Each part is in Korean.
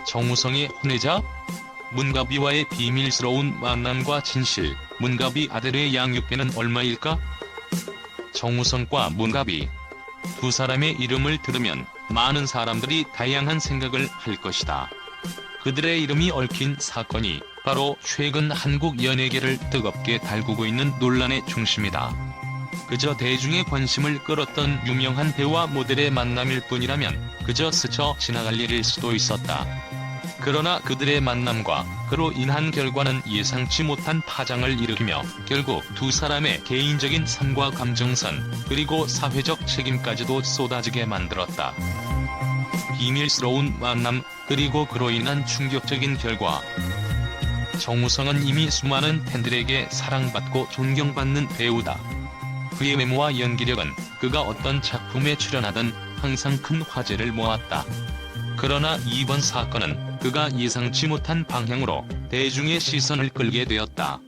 정우성의 혼외자? 문가비와의 비밀스러운 만남과 진실, 문가비 아들의 양육비는 얼마일까? 정우성과 문가비. 두 사람의 이름을 들으면 많은 사람들이 다양한 생각을 할 것이다. 그들의 이름이 얽힌 사건이 바로 최근 한국 연예계를 뜨겁게 달구고 있는 논란의 중심이다. 그저 대중의 관심을 끌었던 유명한 배우와 모델의 만남일 뿐이라면 그저 스쳐 지나갈 일일 수도 있었다. 그러나 그들의 만남과 그로 인한 결과는 예상치 못한 파장을 일으키며 결국 두 사람의 개인적인 삶과 감정선, 그리고 사회적 책임까지도 쏟아지게 만들었다. 비밀스러운 만남, 그리고 그로 인한 충격적인 결과. 정우성은 이미 수많은 팬들에게 사랑받고 존경받는 배우다. 그의 외모와 연기력은 그가 어떤 작품에 출연하든 항상 큰 화제를 모았다. 그러나 이번 사건은 그가 예상치 못한 방향으로 대중의 시선을 끌게 되었다.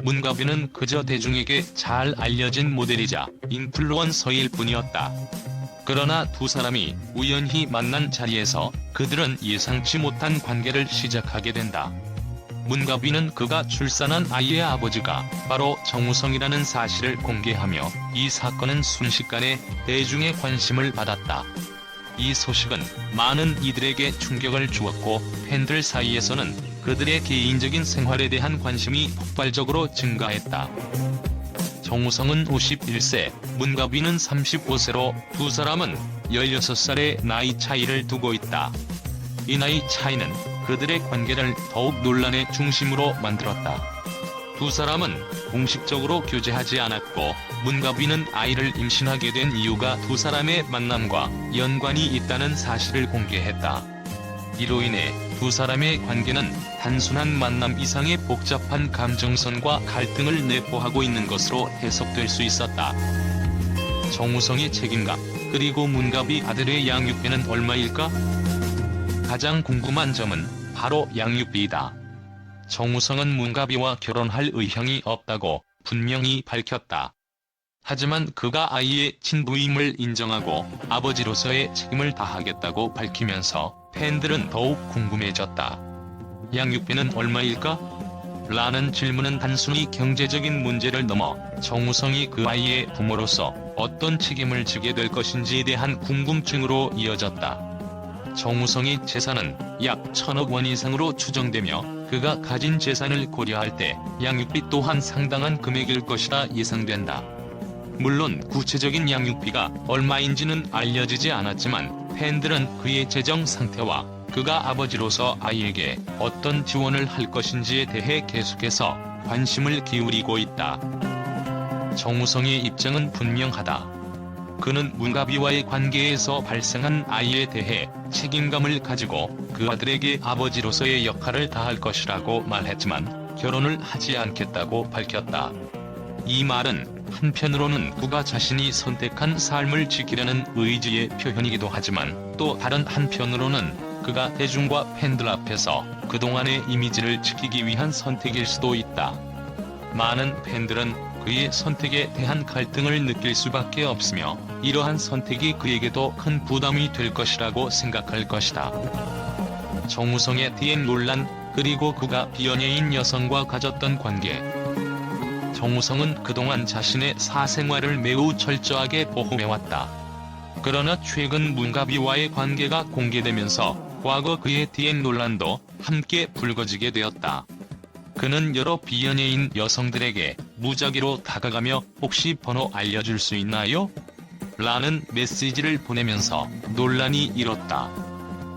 문가비는 그저 대중에게 잘 알려진 모델이자 인플루언서일 뿐이었다. 그러나 두 사람이 우연히 만난 자리에서 그들은 예상치 못한 관계를 시작하게 된다. 문가비는 그가 출산한 아이의 아버지가 바로 정우성이라는 사실을 공개하며 이 사건은 순식간에 대중의 관심을 받았다. 이 소식은 많은 이들에게 충격을 주었고 팬들 사이에서는 그들의 개인적인 생활에 대한 관심이 폭발적으로 증가했다. 정우성은 51세, 문가비는 35세로 두 사람은 16살의 나이 차이를 두고 있다. 이 나이 차이는 그들의 관계를 더욱 논란의 중심으로 만들었다. 두 사람은 공식적으로 교제하지 않았고 문가비는 아이를 임신하게 된 이유가 두 사람의 만남과 연관이 있다는 사실을 공개했다. 이로 인해 두 사람의 관계는 단순한 만남 이상의 복잡한 감정선과 갈등을 내포하고 있는 것으로 해석될 수 있었다. 정우성의 책임감, 그리고 문가비 아들의 양육비는 얼마일까? 가장 궁금한 점은 바로 양육비이다. 정우성은 문가비와 결혼할 의향이 없다고 분명히 밝혔다. 하지만 그가 아이의 친부임을 인정하고 아버지로서의 책임을 다하겠다고 밝히면서 팬들은 더욱 궁금해졌다. 양육비는 얼마일까? 라는 질문은 단순히 경제적인 문제를 넘어 정우성이 그 아이의 부모로서 어떤 책임을 지게 될 것인지에 대한 궁금증으로 이어졌다. 정우성의 재산은 약 1,000억 원 이상으로 추정되며 그가 가진 재산을 고려할 때 양육비 또한 상당한 금액일 것이라 예상된다. 물론 구체적인 양육비가 얼마인지는 알려지지 않았지만 팬들은 그의 재정 상태와 그가 아버지로서 아이에게 어떤 지원을 할 것인지에 대해 계속해서 관심을 기울이고 있다. 정우성의 입장은 분명하다. 그는 문가비와의 관계에서 발생한 아이에 대해 책임감을 가지고 그 아들에게 아버지로서의 역할을 다할 것이라고 말했지만 결혼을 하지 않겠다고 밝혔다. 이 말은 한편으로는 그가 자신이 선택한 삶을 지키려는 의지의 표현이기도 하지만 또 다른 한편으로는 그가 대중과 팬들 앞에서 그동안의 이미지를 지키기 위한 선택일 수도 있다. 많은 팬들은 그의 선택에 대한 갈등을 느낄 수밖에 없으며 이러한 선택이 그에게도 큰 부담이 될 것이라고 생각할 것이다. 정우성의 DM 논란, 그리고 그가 비연예인 여성과 가졌던 관계. 정우성은 그동안 자신의 사생활을 매우 철저하게 보호해왔다. 그러나 최근 문가비와의 관계가 공개되면서 과거 그의 DM 논란도 함께 불거지게 되었다. 그는 여러 비연예인 여성들에게 무작위로 다가가며 혹시 번호 알려줄 수 있나요? 라는 메시지를 보내면서 논란이 일었다.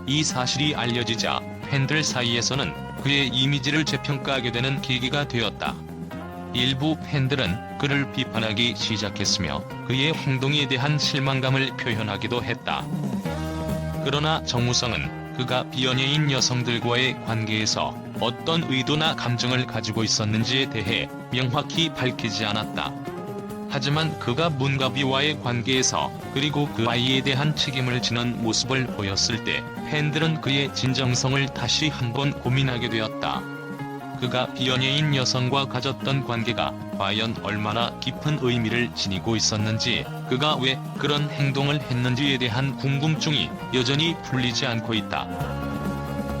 이 사실이 알려지자 팬들 사이에서는 그의 이미지를 재평가하게 되는 계기가 되었다. 일부 팬들은 그를 비판하기 시작했으며 그의 행동에 대한 실망감을 표현하기도 했다. 그러나 정우성은 그가 비연예인 여성들과의 관계에서 어떤 의도나 감정을 가지고 있었는지에 대해 명확히 밝히지 않았다. 하지만 그가 문가비와의 관계에서 그리고 그 아이에 대한 책임을 지는 모습을 보였을 때 팬들은 그의 진정성을 다시 한번 고민하게 되었다. 그가 비연예인 여성과 가졌던 관계가 과연 얼마나 깊은 의미를 지니고 있었는지, 그가 왜 그런 행동을 했는지에 대한 궁금증이 여전히 풀리지 않고 있다.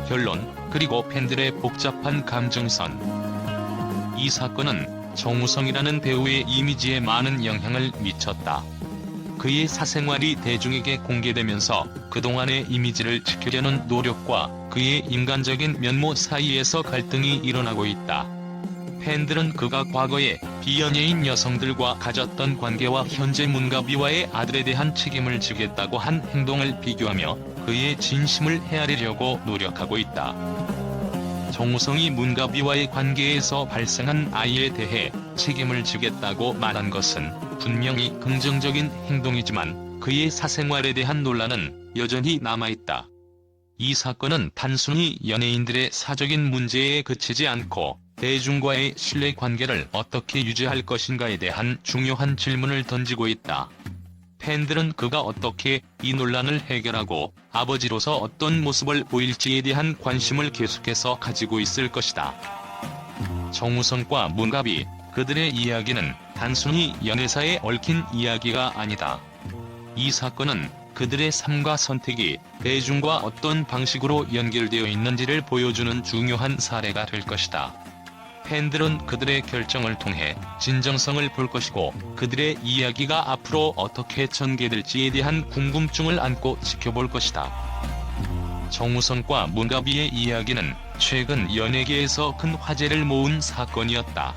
결론, 그리고 팬들의 복잡한 감정선. 이 사건은 정우성이라는 배우의 이미지에 많은 영향을 미쳤다. 그의 사생활이 대중에게 공개되면서 그동안의 이미지를 지키려는 노력과 그의 인간적인 면모 사이에서 갈등이 일어나고 있다. 팬들은 그가 과거에 비연예인 여성들과 가졌던 관계와 현재 문가비와의 아들에 대한 책임을 지겠다고 한 행동을 비교하며 그의 진심을 헤아리려고 노력하고 있다. 정우성이 문가비와의 관계에서 발생한 아이에 대해 책임을 지겠다고 말한 것은 분명히 긍정적인 행동이지만 그의 사생활에 대한 논란은 여전히 남아있다. 이 사건은 단순히 연예인들의 사적인 문제에 그치지 않고 대중과의 신뢰관계를 어떻게 유지할 것인가에 대한 중요한 질문을 던지고 있다. 팬들은 그가 어떻게 이 논란을 해결하고 아버지로서 어떤 모습을 보일지에 대한 관심을 계속해서 가지고 있을 것이다. 정우성과 문가비, 그들의 이야기는 단순히 연애사에 얽힌 이야기가 아니다. 이 사건은 그들의 삶과 선택이 대중과 어떤 방식으로 연결되어 있는지를 보여주는 중요한 사례가 될 것이다. 팬들은 그들의 결정을 통해 진정성을 볼 것이고 그들의 이야기가 앞으로 어떻게 전개될지에 대한 궁금증을 안고 지켜볼 것이다. 정우성과 문가비의 이야기는 최근 연예계에서 큰 화제를 모은 사건이었다.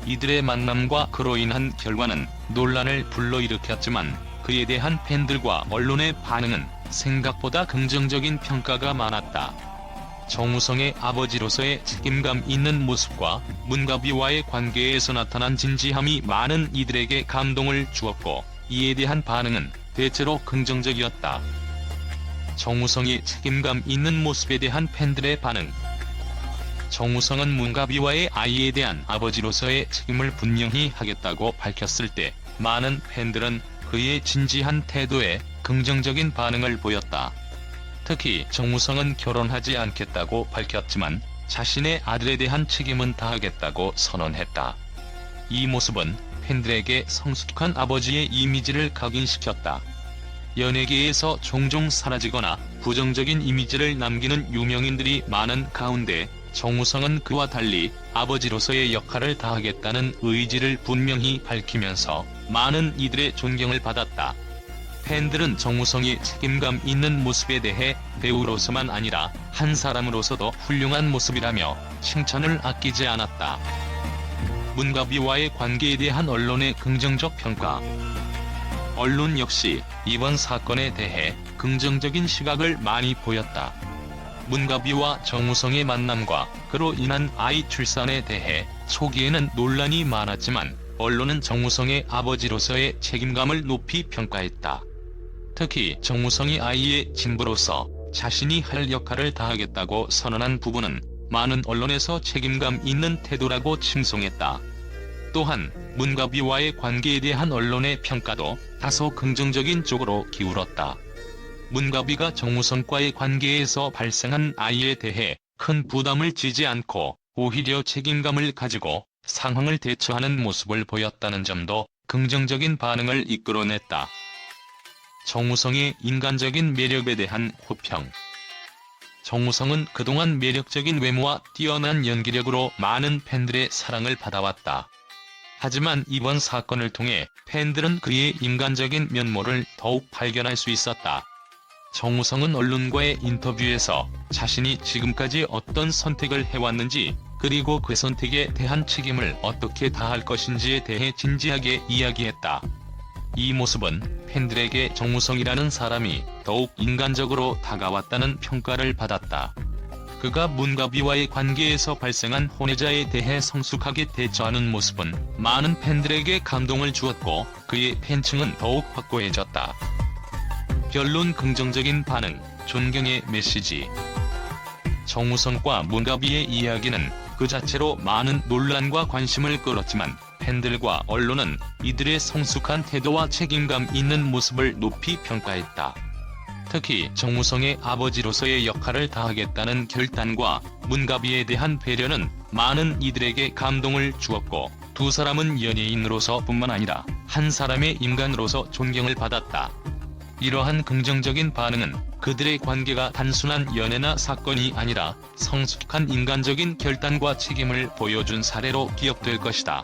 이들의 만남과 그로 인한 결과는 논란을 불러일으켰지만 그에 대한 팬들과 언론의 반응은 생각보다 긍정적인 평가가 많았다. 정우성의 아버지로서의 책임감 있는 모습과 문가비와의 관계에서 나타난 진지함이 많은 이들에게 감동을 주었고 이에 대한 반응은 대체로 긍정적이었다. 정우성이 책임감 있는 모습에 대한 팬들의 반응. 정우성은 문가비와의 아이에 대한 아버지로서의 책임을 분명히 하겠다고 밝혔을 때 많은 팬들은 그의 진지한 태도에 긍정적인 반응을 보였다. 특히 정우성은 결혼하지 않겠다고 밝혔지만 자신의 아들에 대한 책임은 다하겠다고 선언했다. 이 모습은 팬들에게 성숙한 아버지의 이미지를 각인시켰다. 연예계에서 종종 사라지거나 부정적인 이미지를 남기는 유명인들이 많은 가운데 정우성은 그와 달리 아버지로서의 역할을 다하겠다는 의지를 분명히 밝히면서 많은 이들의 존경을 받았다. 팬들은 정우성이 책임감 있는 모습에 대해 배우로서만 아니라 한 사람으로서도 훌륭한 모습이라며 칭찬을 아끼지 않았다. 문가비와의 관계에 대한 언론의 긍정적 평가. 언론 역시 이번 사건에 대해 긍정적인 시각을 많이 보였다. 문가비와 정우성의 만남과 그로 인한 아이 출산에 대해 초기에는 논란이 많았지만 언론은 정우성의 아버지로서의 책임감을 높이 평가했다. 특히 정우성이 아이의 친부로서 자신이 할 역할을 다하겠다고 선언한 부분은 많은 언론에서 책임감 있는 태도라고 칭송했다. 또한 문가비와의 관계에 대한 언론의 평가도 다소 긍정적인 쪽으로 기울었다. 문가비가 정우성과의 관계에서 발생한 아이에 대해 큰 부담을 지지 않고 오히려 책임감을 가지고 상황을 대처하는 모습을 보였다는 점도 긍정적인 반응을 이끌어냈다. 정우성의 인간적인 매력에 대한 호평. 정우성은 그동안 매력적인 외모와 뛰어난 연기력으로 많은 팬들의 사랑을 받아왔다. 하지만 이번 사건을 통해 팬들은 그의 인간적인 면모를 더욱 발견할 수 있었다. 정우성은 언론과의 인터뷰에서 자신이 지금까지 어떤 선택을 해왔는지 그리고 그 선택에 대한 책임을 어떻게 다할 것인지에 대해 진지하게 이야기했다. 이 모습은 팬들에게 정우성이라는 사람이 더욱 인간적으로 다가왔다는 평가를 받았다. 그가 문가비와의 관계에서 발생한 혼외자에 대해 성숙하게 대처하는 모습은 많은 팬들에게 감동을 주었고 그의 팬층은 더욱 확고해졌다. 결론 긍정적인 반응, 존경의 메시지. 정우성과 문가비의 이야기는 그 자체로 많은 논란과 관심을 끌었지만 팬들과 언론은 이들의 성숙한 태도와 책임감 있는 모습을 높이 평가했다. 특히 정우성의 아버지로서의 역할을 다하겠다는 결단과 문가비에 대한 배려는 많은 이들에게 감동을 주었고 두 사람은 연예인으로서 뿐만 아니라 한 사람의 인간으로서 존경을 받았다. 이러한 긍정적인 반응은 그들의 관계가 단순한 연애나 사건이 아니라 성숙한 인간적인 결단과 책임을 보여준 사례로 기억될 것이다.